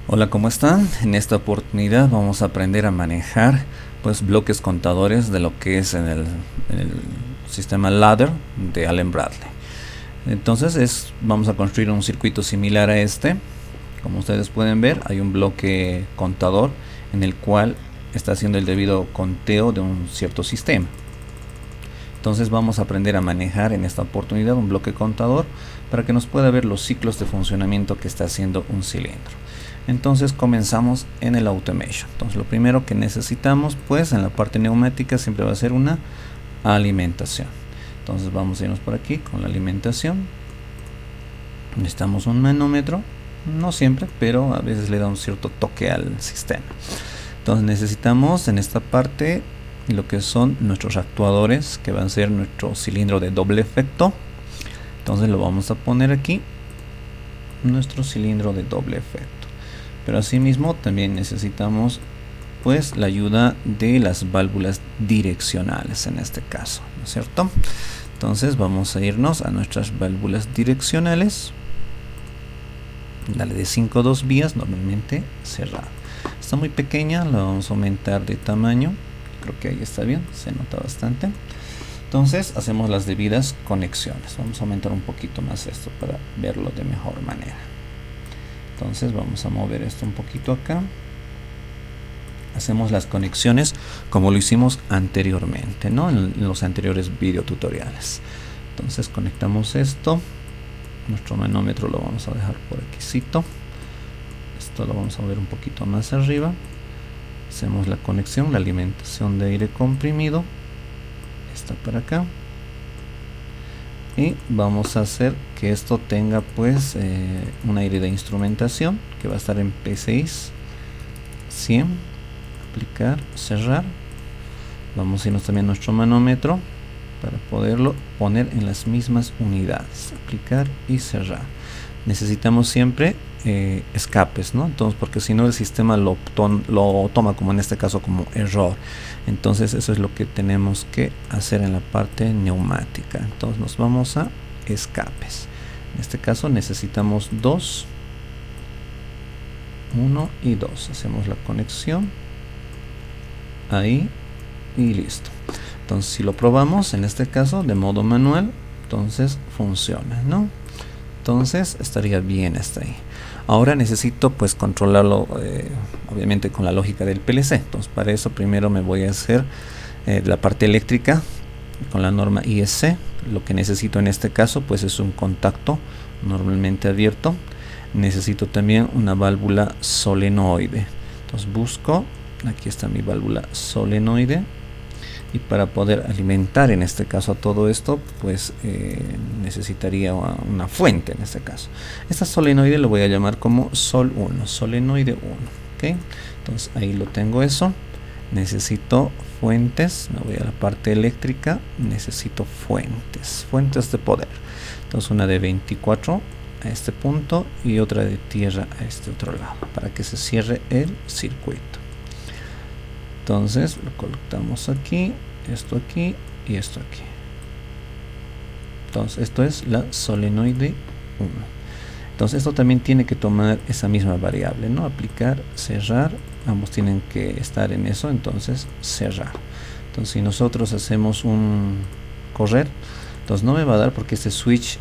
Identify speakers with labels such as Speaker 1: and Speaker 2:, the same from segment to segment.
Speaker 1: Hola, ¿cómo están? En esta oportunidad vamos a aprender a manejar bloques contadores de lo que es en el sistema ladder de Allen Bradley. Entonces vamos a construir un circuito similar a este. Como ustedes pueden ver, hay un bloque contador en el cual está haciendo el debido conteo de un cierto sistema. Entonces vamos a aprender a manejar en esta oportunidad un bloque contador para que nos pueda ver los ciclos de funcionamiento que está haciendo un cilindro. Entonces comenzamos en el automation. Entonces lo primero que necesitamos pues en la parte neumática siempre va a ser una alimentación. Entonces vamos a irnos por aquí con la alimentación. Necesitamos un manómetro, no siempre, pero a veces le da un cierto toque al sistema. Entonces necesitamos en esta parte lo que son nuestros actuadores, que van a ser nuestro cilindro de doble efecto. Entonces lo vamos a poner aquí, nuestro cilindro de doble efecto. Pero asimismo también necesitamos pues la ayuda de las válvulas direccionales en este caso, ¿no es cierto? Entonces vamos a irnos a nuestras válvulas direccionales. Dale de 5 2 vías, normalmente cerrada. Está muy pequeña, la vamos a aumentar de tamaño. Creo que ahí está bien, se nota bastante. Entonces hacemos las debidas conexiones. Vamos a aumentar un poquito más esto para verlo de mejor manera. Entonces vamos a mover esto un poquito acá. Hacemos las conexiones como lo hicimos anteriormente, ¿no? En los anteriores videotutoriales. Entonces conectamos esto. Nuestro manómetro lo vamos a dejar por aquí. Esto lo vamos a ver un poquito más arriba. Hacemos la conexión, la alimentación de aire comprimido. Está para acá. Y vamos a hacer que esto tenga pues un aire de instrumentación que va a estar en P6 100, aplicar, cerrar. Vamos a irnos también a nuestro manómetro para poderlo poner en las mismas unidades, aplicar y cerrar. Necesitamos siempre escapes, ¿no? Entonces, porque si no el sistema lo toma como en este caso como error. Entonces eso es lo que tenemos que hacer en la parte neumática. Entonces nos vamos a escapes. En este caso necesitamos 2, 1 y 2. Hacemos la conexión ahí y listo. Entonces si lo probamos en este caso de modo manual, entonces funciona, ¿no? Entonces estaría bien hasta ahí. Ahora necesito pues controlarlo obviamente con la lógica del PLC. Entonces para eso primero me voy a hacer la parte eléctrica con la norma IEC. Lo que necesito en este caso pues es un contacto normalmente abierto. Necesito también una válvula solenoide. Entonces busco, aquí está mi válvula solenoide. Y para poder alimentar en este caso a todo esto pues necesitaría una fuente en este caso. Esta solenoide lo voy a llamar como Sol 1, solenoide 1, ¿ok? Entonces ahí lo tengo eso. Necesito fuentes, me voy a la parte eléctrica, necesito fuentes de poder. Entonces una de 24 a este punto y otra de tierra a este otro lado para que se cierre el circuito. Entonces lo colocamos aquí, esto aquí y esto aquí. Entonces esto es la solenoide 1. Entonces esto también tiene que tomar esa misma variable, ¿no? Aplicar, cerrar, ambos tienen que estar en eso, entonces cerrar. Entonces si nosotros hacemos un correr, entonces no me va a dar porque este switch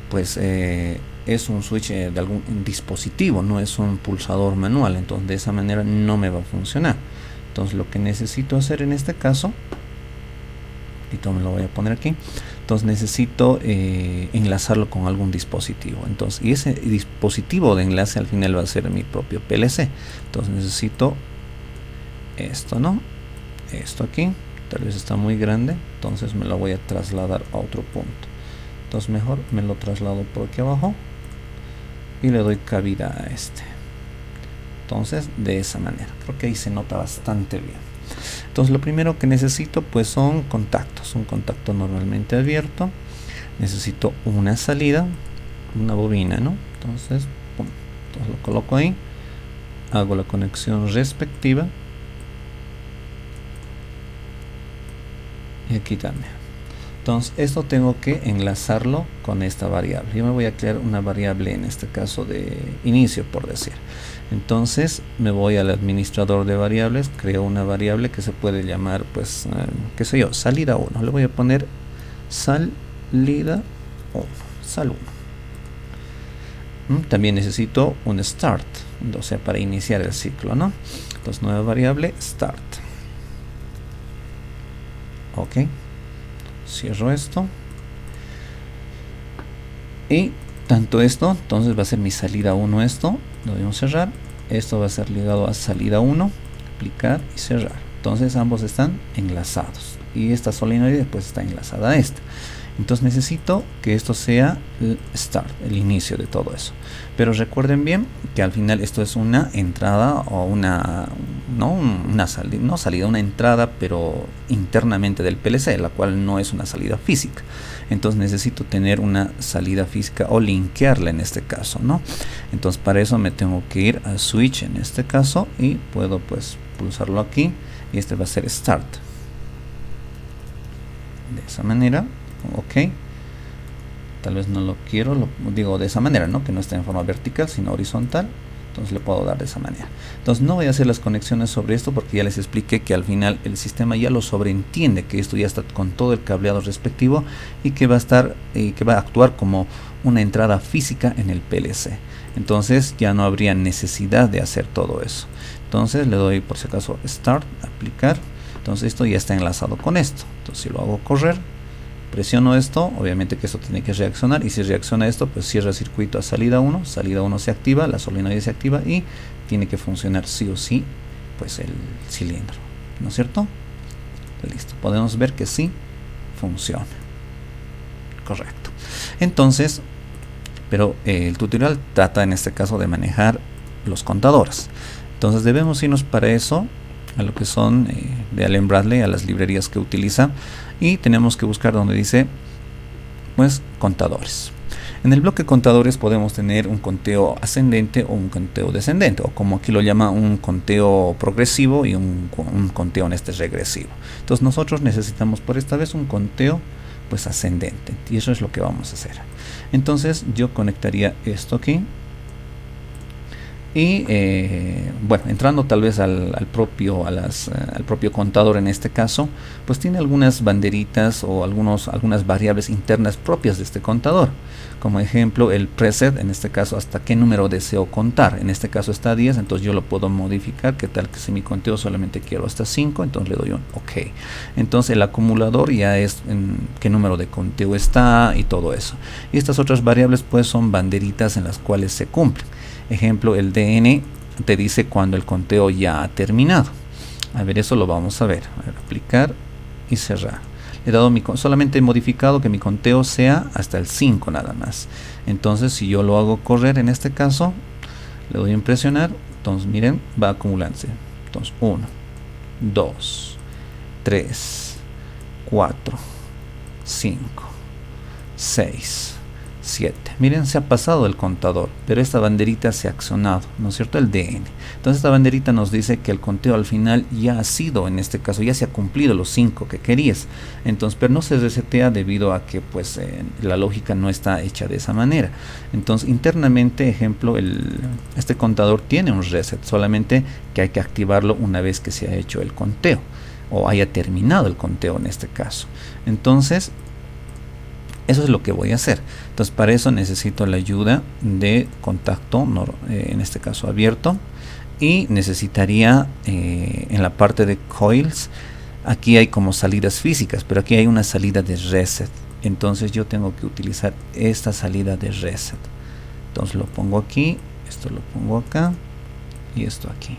Speaker 1: pues es un switch de algún dispositivo, no es un pulsador manual, entonces de esa manera no me va a funcionar. Entonces lo que necesito hacer en este caso, y me lo voy a poner aquí, entonces necesito enlazarlo con algún dispositivo. Entonces, y ese dispositivo de enlace al final va a ser mi propio PLC. Entonces necesito esto, ¿no? Esto aquí, tal vez está muy grande, entonces me lo voy a trasladar a otro punto. Entonces mejor me lo traslado por aquí abajo y le doy cabida a este. Entonces de esa manera, creo que ahí se nota bastante bien. Entonces lo primero que necesito pues son contactos, un contacto normalmente abierto. Necesito una salida, una bobina, ¿no? Entonces, pum, entonces lo coloco ahí, hago la conexión respectiva y aquí también. Entonces esto tengo que enlazarlo con esta variable. Yo me voy a crear una variable, en este caso de inicio, por decir. Entonces me voy al administrador de variables, creo una variable que se puede llamar, pues, qué sé yo, salida 1. Le voy a poner salida 1, sal 1. También necesito un start, o sea, para iniciar el ciclo, ¿no? Entonces nueva variable, start. Ok. Cierro esto. Y tanto esto, entonces va a ser mi salida 1 esto. Lo voy a cerrar. Esto va a ser ligado a salida 1. Aplicar y cerrar. Entonces ambos están enlazados. Y esta solenoide pues está enlazada a esta. Entonces necesito que esto sea el start, el inicio de todo eso. Pero recuerden bien que al final esto es una entrada o una salida, una entrada, pero internamente del PLC, la cual no es una salida física. Entonces necesito tener una salida física o linkearla en este caso, ¿no? Entonces para eso me tengo que ir a switch en este caso y puedo pues pulsarlo aquí y este va a ser start. De esa manera. Ok, tal vez no lo quiero, lo digo de esa manera, ¿no? Que no esté en forma vertical sino horizontal. Entonces le puedo dar de esa manera. Entonces no voy a hacer las conexiones sobre esto porque ya les expliqué que al final el sistema ya lo sobreentiende, que esto ya está con todo el cableado respectivo y que va a estar que va a actuar como una entrada física en el PLC. Entonces ya no habría necesidad de hacer todo eso. Entonces le doy por si acaso start, aplicar. Entonces esto ya está enlazado con esto. Entonces si lo hago correr, presiono esto, obviamente que esto tiene que reaccionar, y si reacciona esto, pues cierra el circuito a salida 1, salida 1 se activa, la solenoide se activa y tiene que funcionar sí o sí pues el cilindro, ¿no es cierto? Listo, podemos ver que sí funciona. Correcto. Entonces, pero el tutorial trata en este caso de manejar los contadores. Entonces debemos irnos para eso a lo que son de Allen Bradley, a las librerías que utiliza, y tenemos que buscar donde dice pues contadores. En el bloque contadores podemos tener un conteo ascendente o un conteo descendente, o como aquí lo llama, un conteo progresivo y un conteo en este regresivo. Entonces nosotros necesitamos por esta vez un conteo pues ascendente, y eso es lo que vamos a hacer. Entonces yo conectaría esto aquí y bueno, entrando tal vez al propio contador en este caso, pues tiene algunas banderitas o algunas variables internas propias de este contador. Como ejemplo el preset, en este caso hasta qué número deseo contar. En este caso está 10, entonces yo lo puedo modificar, que tal que si mi conteo solamente quiero hasta 5, entonces le doy un OK. Entonces el acumulador ya es en qué número de conteo está y todo eso. Y estas otras variables pues son banderitas en las cuales se cumplen. Ejemplo, el DN te dice cuando el conteo ya ha terminado. A ver, eso lo vamos a ver. Aplicar y cerrar. He dado solamente he modificado que mi conteo sea hasta el 5 nada más. Entonces si yo lo hago correr en este caso, le doy a impresionar, entonces miren, va acumulándose. Entonces 1, 2, 3, 4, 5, 6, 7. Miren, se ha pasado el contador, pero esta banderita se ha accionado, ¿no es cierto? El DN. Entonces esta banderita nos dice que el conteo al final ya ha sido, en este caso, ya se ha cumplido los 5 que querías. Entonces, pero no se resetea debido a que pues la lógica no está hecha de esa manera. Entonces internamente, ejemplo, este contador tiene un reset, solamente que hay que activarlo una vez que se ha hecho el conteo o haya terminado el conteo en este caso. Entonces eso es lo que voy a hacer. Entonces para eso necesito la ayuda de contacto, en este caso abierto, y necesitaría en la parte de coils, aquí hay como salidas físicas, pero aquí hay una salida de reset. Entonces yo tengo que utilizar esta salida de reset. Entonces lo pongo aquí, esto lo pongo acá y esto aquí.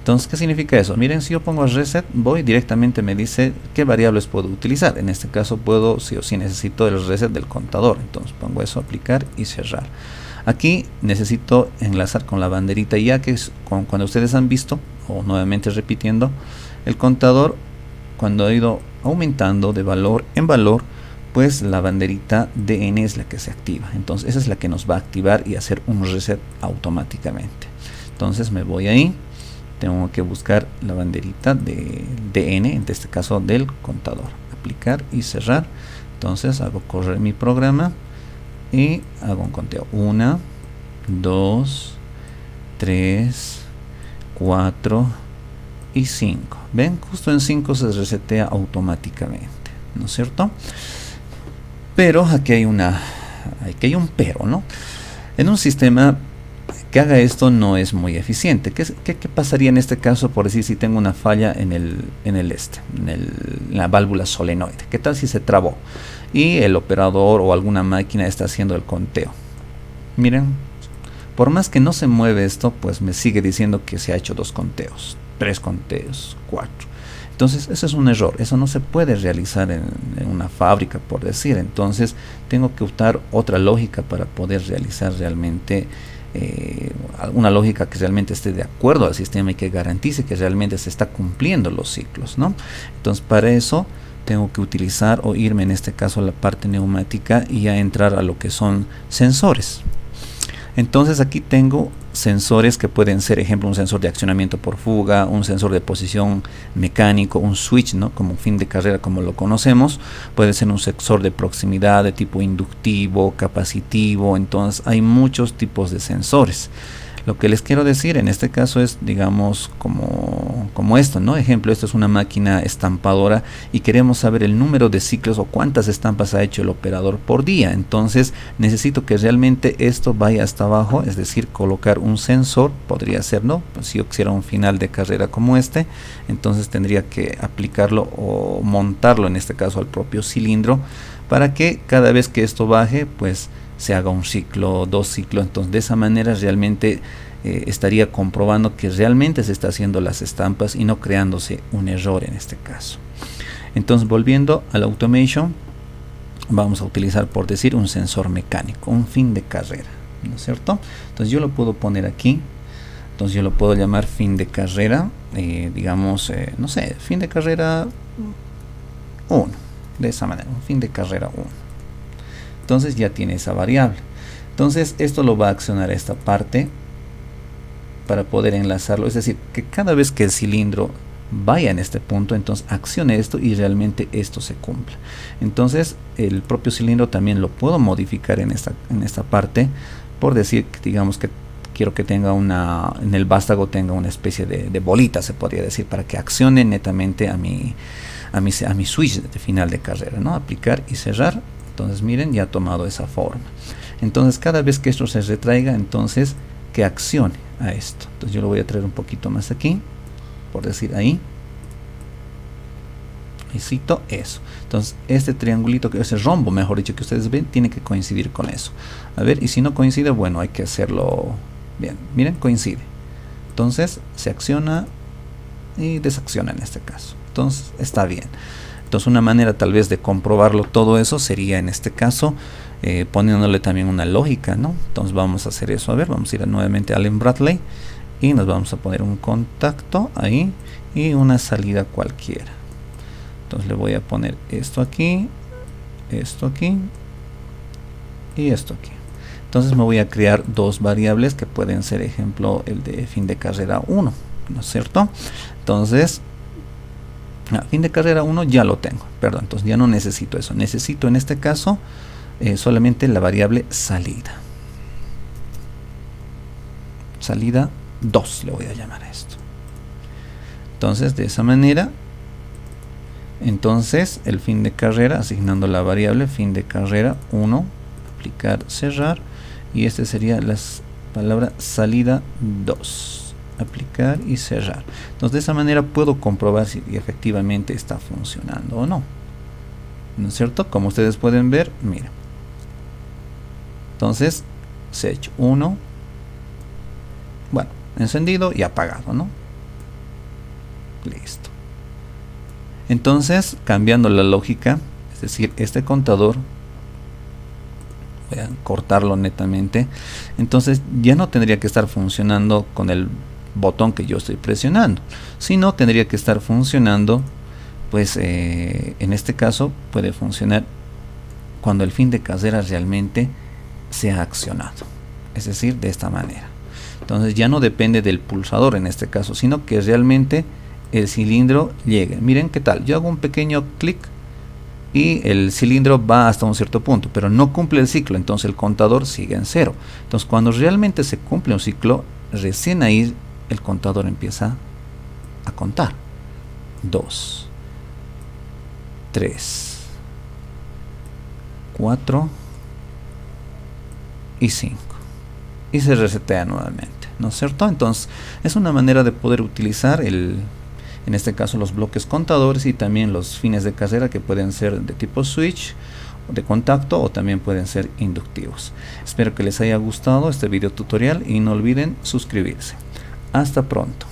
Speaker 1: Entonces, ¿qué significa eso? Miren, si yo pongo reset, voy directamente, me dice qué variables puedo utilizar. En este caso puedo, sí o sí, necesito el reset del contador. Entonces pongo eso, aplicar y cerrar. Aquí necesito enlazar con la banderita, ya que es cuando ustedes han visto, o nuevamente repitiendo, el contador cuando ha ido aumentando de valor en valor, pues la banderita DN es la que se activa. Entonces esa es la que nos va a activar y hacer un reset automáticamente. Entonces me voy ahí. tengo que buscar la banderita de DN, en este caso del contador, aplicar y cerrar. Entonces hago correr mi programa y hago un conteo: 1, 2, 3, 4 y 5. ven, justo en 5 se resetea automáticamente, ¿no es cierto? Pero aquí hay un pero, ¿no? En un sistema que haga esto no es muy eficiente. ¿Qué pasaría en este caso, por decir, si tengo una falla en la válvula solenoide? ¿Qué tal si se trabó y el operador o alguna máquina está haciendo el conteo? Miren, por más que no se mueve esto, pues me sigue diciendo que se ha hecho 2 conteos, 3 conteos, 4. Entonces, eso es un error. Eso no se puede realizar en una fábrica, por decir. Entonces, tengo que optar otra lógica para poder realizar realmente una lógica que realmente esté de acuerdo al sistema y que garantice que realmente se está cumpliendo los ciclos, ¿no? Entonces, para eso tengo que utilizar o irme en este caso a la parte neumática y a entrar a lo que son sensores. Entonces aquí tengo sensores que pueden ser, ejemplo, un sensor de accionamiento por fuga, un sensor de posición mecánico, un switch, ¿no? Como fin de carrera, como lo conocemos. Puede ser un sensor de proximidad de tipo inductivo, capacitivo. Entonces hay muchos tipos de sensores. Lo que les quiero decir en este caso es, digamos, como esto, ¿no? Ejemplo, esto es una máquina estampadora y queremos saber el número de ciclos o cuántas estampas ha hecho el operador por día. Entonces necesito que realmente esto vaya hasta abajo, es decir, colocar un sensor, podría ser, ¿no? Pues si yo quisiera un final de carrera como este, entonces tendría que aplicarlo o montarlo en este caso al propio cilindro para que cada vez que esto baje, pues se haga un ciclo, 2 ciclos. Entonces de esa manera realmente estaría comprobando que realmente se está haciendo las estampas y no creándose un error en este caso. Entonces, volviendo al automation, vamos a utilizar, por decir, un sensor mecánico, un fin de carrera, ¿no es cierto? Entonces yo lo puedo poner aquí. Entonces yo lo puedo llamar fin de carrera, digamos, no sé, fin de carrera 1, de esa manera, un fin de carrera 1. Entonces ya tiene esa variable. Entonces esto lo va a accionar esta parte para poder enlazarlo. Es decir, que cada vez que el cilindro vaya en este punto, entonces accione esto y realmente esto se cumpla. Entonces el propio cilindro también lo puedo modificar en esta parte. Por decir, digamos que quiero que tenga en el vástago tenga una especie de bolita, se podría decir, para que accione netamente a mi switch de final de carrera, ¿no? Aplicar y cerrar. Entonces miren, ya ha tomado esa forma. Entonces cada vez que esto se retraiga, entonces que accione a esto. Entonces yo lo voy a traer un poquito más aquí, por decir ahí. Y cito eso. Entonces este triangulito, ese rombo, mejor dicho, que ustedes ven, tiene que coincidir con eso. A ver, y si no coincide, bueno, hay que hacerlo bien. Miren, coincide. Entonces se acciona y desacciona en este caso. Entonces está bien. Entonces una manera tal vez de comprobarlo todo eso sería en este caso poniéndole también una lógica, ¿no? Entonces vamos a hacer eso. A ver, vamos a ir nuevamente a Allen-Bradley y nos vamos a poner un contacto ahí y una salida cualquiera. Entonces le voy a poner esto aquí y esto aquí. Entonces me voy a crear 2 variables que pueden ser, ejemplo, el de fin de carrera 1, ¿no es cierto? Entonces fin de carrera 1 ya lo tengo, perdón, entonces ya no necesito eso. Necesito en este caso solamente la variable salida. Salida 2 le voy a llamar a esto. Entonces de esa manera, entonces el fin de carrera, asignando la variable fin de carrera 1, aplicar, cerrar, y este sería la palabra salida 2. Aplicar y cerrar. Entonces de esa manera puedo comprobar si efectivamente está funcionando o no. ¿No es cierto? Como ustedes pueden ver, mira. Entonces se ha hecho 1, bueno, encendido y apagado, ¿no? Listo. Entonces, cambiando la lógica, es decir, este contador, voy a cortarlo netamente, entonces ya no tendría que estar funcionando con el botón que yo estoy presionando, sino tendría que estar funcionando, pues en este caso puede funcionar cuando el fin de carrera realmente sea accionado, es decir, de esta manera. Entonces ya no depende del pulsador en este caso, sino que realmente el cilindro llegue. Miren qué tal, yo hago un pequeño clic y el cilindro va hasta un cierto punto, pero no cumple el ciclo, entonces el contador sigue en 0. Entonces cuando realmente se cumple un ciclo, recién ahí el contador empieza a contar. 2, 3, 4 y 5. Y se resetea nuevamente, ¿no es cierto? Entonces es una manera de poder utilizar en este caso los bloques contadores y también los fines de carrera, que pueden ser de tipo switch, de contacto, o también pueden ser inductivos. Espero que les haya gustado este video tutorial y no olviden suscribirse. Hasta pronto.